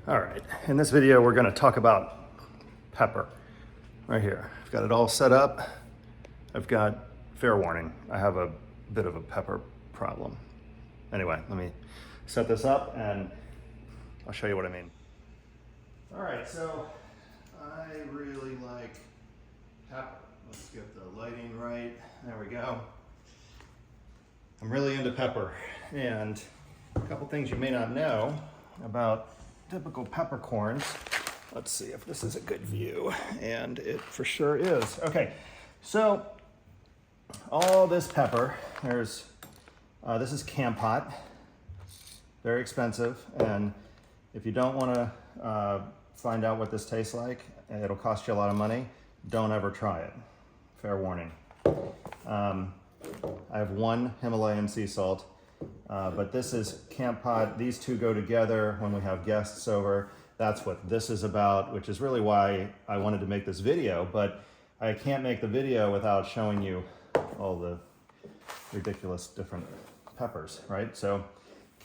All right, in this video we're going to talk about pepper right here. I've got it all set up. I've got, fair warning, I have a bit of a pepper problem. Anyway, let me set this up and I'll show you what I mean. All right, so I really like pepper. Let's get the lighting right. There we go. I'm really into pepper, and a couple things you may not know about typical peppercorns. Let's see if this is a good view, and it for sure is. Okay, so all this pepper, this is camp hot, very expensive, and if you don't want to find out what this tastes like, it'll cost you a lot of money, don't ever try it. Fair warning. I have one Himalayan sea salt, but this is camp hot. These two go together when we have guests over. That's what this is about, which is really why I wanted to make this video, but I can't make the video without showing you all the ridiculous different peppers, right? So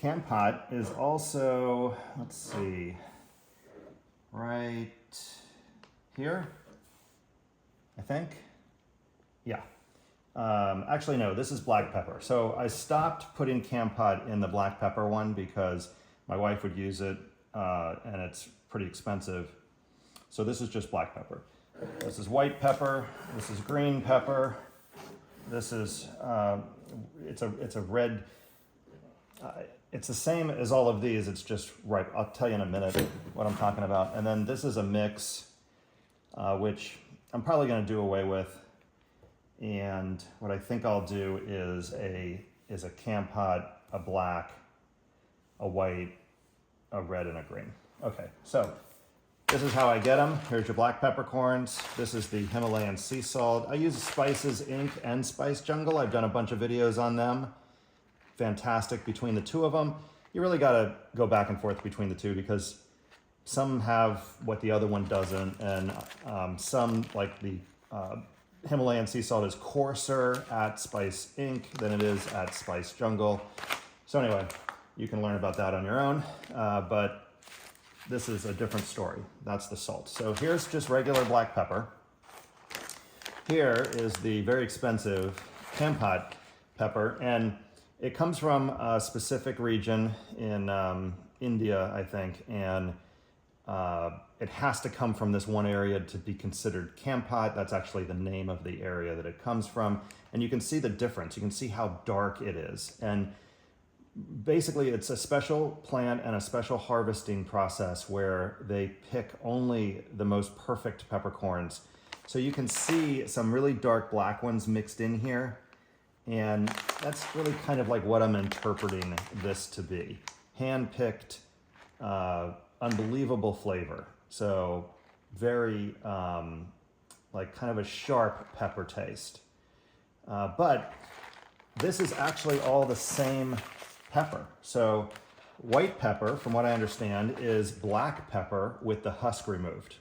camp hot is also, let's see, right here, I think. Yeah. Actually, no, this is black pepper. So I stopped putting camp hot in the black pepper one because my wife would use it and it's pretty expensive. So this is just black pepper. This is white pepper. This is green pepper. This is, it's a red, it's the same as all of these. It's just ripe. I'll tell you in a minute what I'm talking about. And then this is a mix, which I'm probably going to do away with. And what I think I'll do is a camp hot, a black, a white, a red, and a green. Okay, so this is how I get them. Here's your black peppercorns. This is the Himalayan sea salt. I use Spices Inc. and Spice Jungle. I've done a bunch of videos on them. Fantastic between the two of them. You really got to go back and forth between the two because some have what the other one doesn't, and some, like the Himalayan sea salt, is coarser at Spice Inc. than it is at Spice Jungle. So anyway, you can learn about that on your own, but this is a different story. That's the salt. So here's just regular black pepper. Here is the very expensive camp hot pepper, and it comes from a specific region in India, I think, and it has to come from this one area to be considered camp hot. That's actually the name of the area that it comes from. And you can see the difference. You can see how dark it is. And basically it's a special plant and a special harvesting process where they pick only the most perfect peppercorns. So you can see some really dark black ones mixed in here. And that's really kind of like what I'm interpreting this to be. Hand-picked, unbelievable flavor. So very like kind of a sharp pepper taste. But this is actually all the same pepper. So white pepper, from what I understand, is black pepper with the husk removed.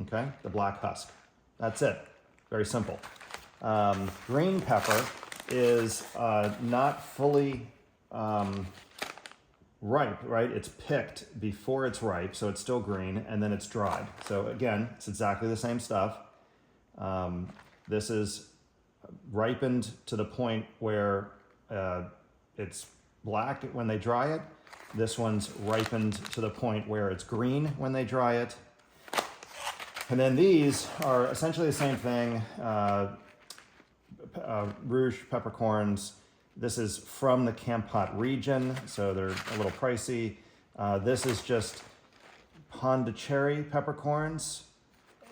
Okay, the black husk. That's it. Very simple. Green pepper is not fully ripe, right? It's picked before it's ripe, so it's still green, and then it's dried. So again, it's exactly the same stuff. This is ripened to the point where it's black when they dry it. This one's ripened to the point where it's green when they dry it. And then these are essentially the same thing. Rouge peppercorns. This is from the camp hot region, so they're a little pricey. This is just Pondicherry peppercorns.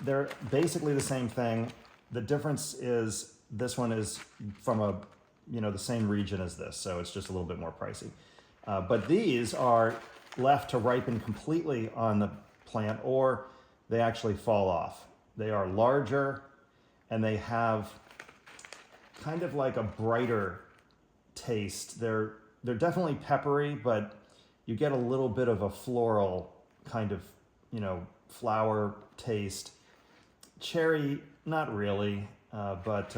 They're basically the same thing. The difference is this one is from the same region as this, so it's just a little bit more pricey. But these are left to ripen completely on the plant, or they actually fall off. They are larger, and they have kind of like a brighter taste. They're definitely peppery, but you get a little bit of a floral kind of, flower taste. Cherry, not really, but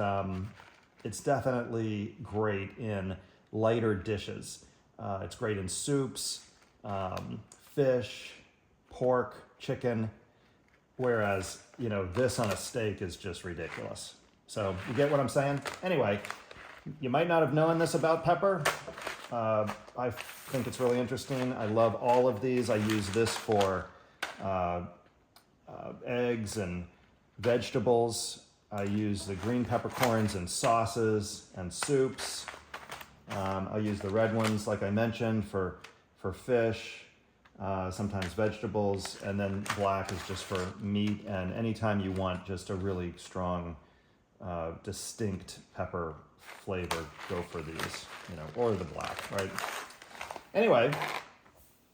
it's definitely great in lighter dishes. It's great in soups, fish, pork, chicken, whereas, you know, this on a steak is just ridiculous. So you get what I'm saying? Anyway, you might not have known this about pepper. I think it's really interesting. I love all of these. I use this for eggs and vegetables. I use the green peppercorns in sauces and soups. I use the red ones, like I mentioned, for fish, sometimes vegetables, and then black is just for meat. And anytime you want just a really strong, distinct pepper flavor, go for these, you know, or the black, right? Anyway,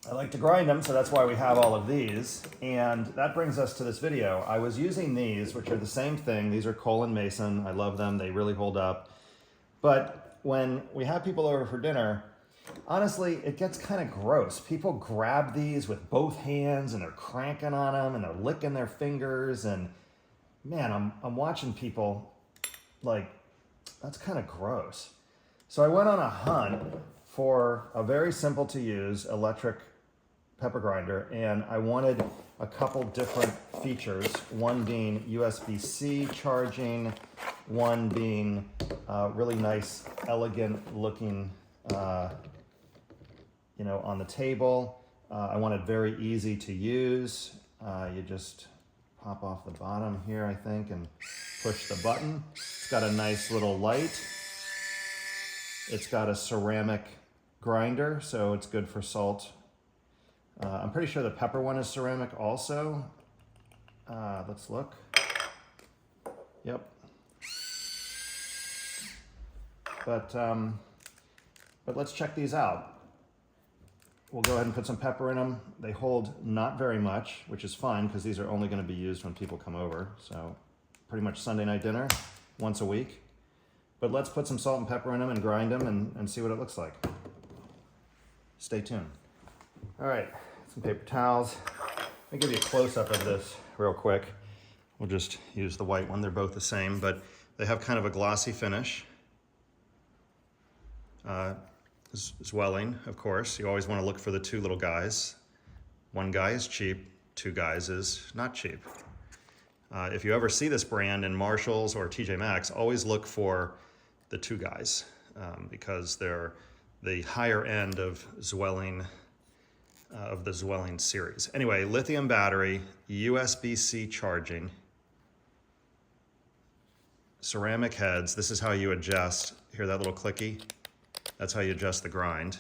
I like to grind them, so that's why we have all of these. And that brings us to this video. I was using these, which are the same thing. These are Cole & Mason. I love them. They really hold up. But when we have people over for dinner, honestly, it gets kind of gross. People grab these with both hands and they're cranking on them and they're licking their fingers. And man, I'm watching people like, that's kind of gross. So I went on a hunt for a very simple to use electric pepper grinder, and I wanted a couple different features, one being USB-C charging, one being really nice, elegant looking, you know, on the table. I wanted very easy to use. You just pop off the bottom here, I think, and push the button. It's got a nice little light. It's got a ceramic grinder, so it's good for salt. I'm pretty sure the pepper one is ceramic also. Let's look. Yep. But let's check these out. We'll go ahead and put some pepper in them. They hold not very much, which is fine because these are only going to be used when people come over. So pretty much Sunday night dinner, once a week. But let's put some salt and pepper in them and grind them and see what it looks like. Stay tuned. All right, some paper towels. Let me give you a close-up of this real quick. We'll just use the white one. They're both the same, but they have kind of a glossy finish. Zwilling, of course. You always want to look for the two little guys. One guy is cheap, two guys is not cheap. If you ever see this brand in Marshalls or TJ Maxx, always look for the two guys because they're the higher end of Zwilling, of the Zwilling series. Anyway, lithium battery, USB-C charging, ceramic heads. This is how you adjust. Hear that little clicky? That's how you adjust the grind.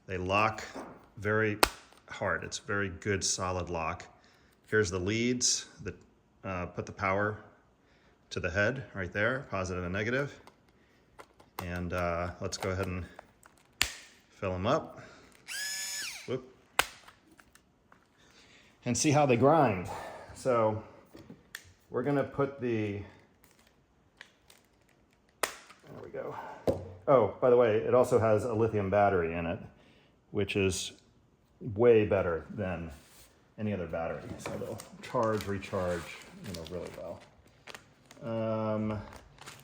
They lock very hard. It's very good, solid lock. Here's the leads that put the power to the head right there, positive and negative. And let's go ahead and fill them up. Whoop. And see how they grind. So we're gonna put there we go. Oh, by the way, it also has a lithium battery in it, which is way better than any other battery. So they'll charge, recharge, you know, really well.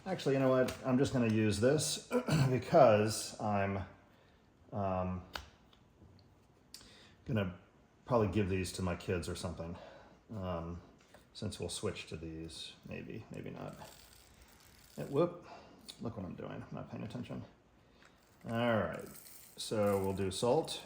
Actually, you know what? I'm just going to use this because I'm going to probably give these to my kids or something. Since we'll switch to these, maybe not. Whoop. Look what I'm doing. I'm not paying attention. All right. So we'll do salt.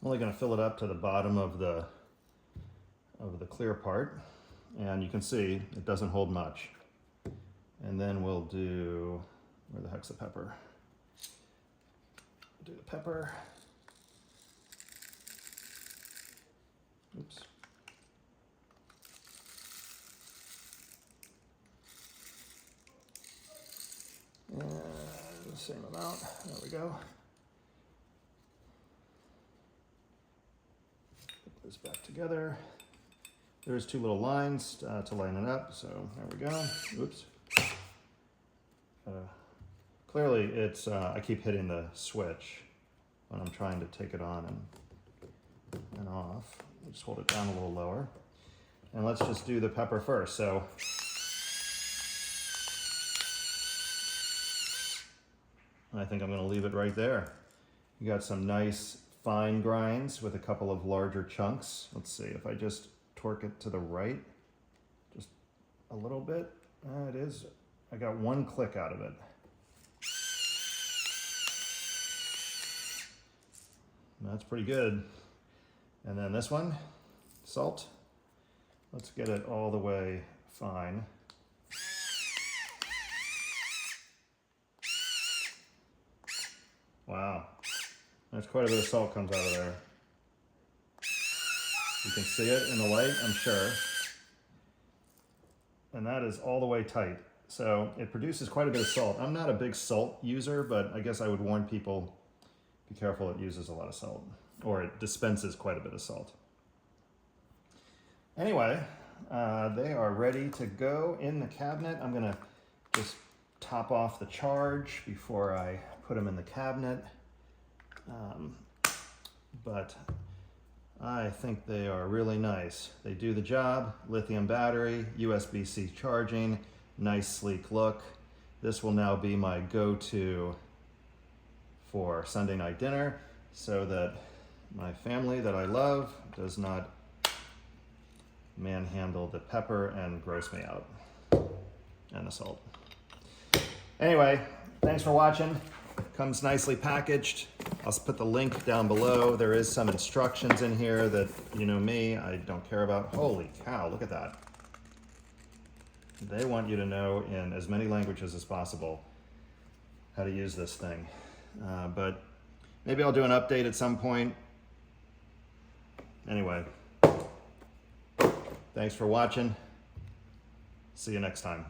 I'm only going to fill it up to the bottom of the clear part, and you can see it doesn't hold much. And then we'll do, where the heck's the pepper? Do the pepper. Oops. And the same amount. There we go. Put this back together. There's two little lines to line it up, so there we go. Oops. Clearly it's, I keep hitting the switch when I'm trying to take it on and off. So just hold it down a little lower. And let's just do the pepper first. So I think I'm gonna leave it right there. You got some nice fine grinds with a couple of larger chunks. Let's see if I just torque it to the right, just a little bit. It is, I got one click out of it. That's pretty good. And then this one, salt. Let's get it all the way fine. Wow, there's quite a bit of salt comes out of there. You can see it in the light, I'm sure. And that is all the way tight. So it produces quite a bit of salt. I'm not a big salt user, but I guess I would warn people, be careful, it uses a lot of salt, or it dispenses quite a bit of salt. Anyway, they are ready to go in the cabinet. I'm gonna just top off the charge before I put them in the cabinet. But I think they are really nice. They do the job. Lithium battery, USB-C charging, nice sleek look. This will now be my go-to for Sunday night dinner so that my family that I love does not manhandle the pepper and gross me out, and the salt. Anyway, thanks for watching. Comes nicely packaged. I'll put the link down below. There is some instructions in here that, you know me, I don't care about. Holy cow, look at that. They want you to know in as many languages as possible how to use this thing. But maybe I'll do an update at some point. Anyway, thanks for watching. See you next time.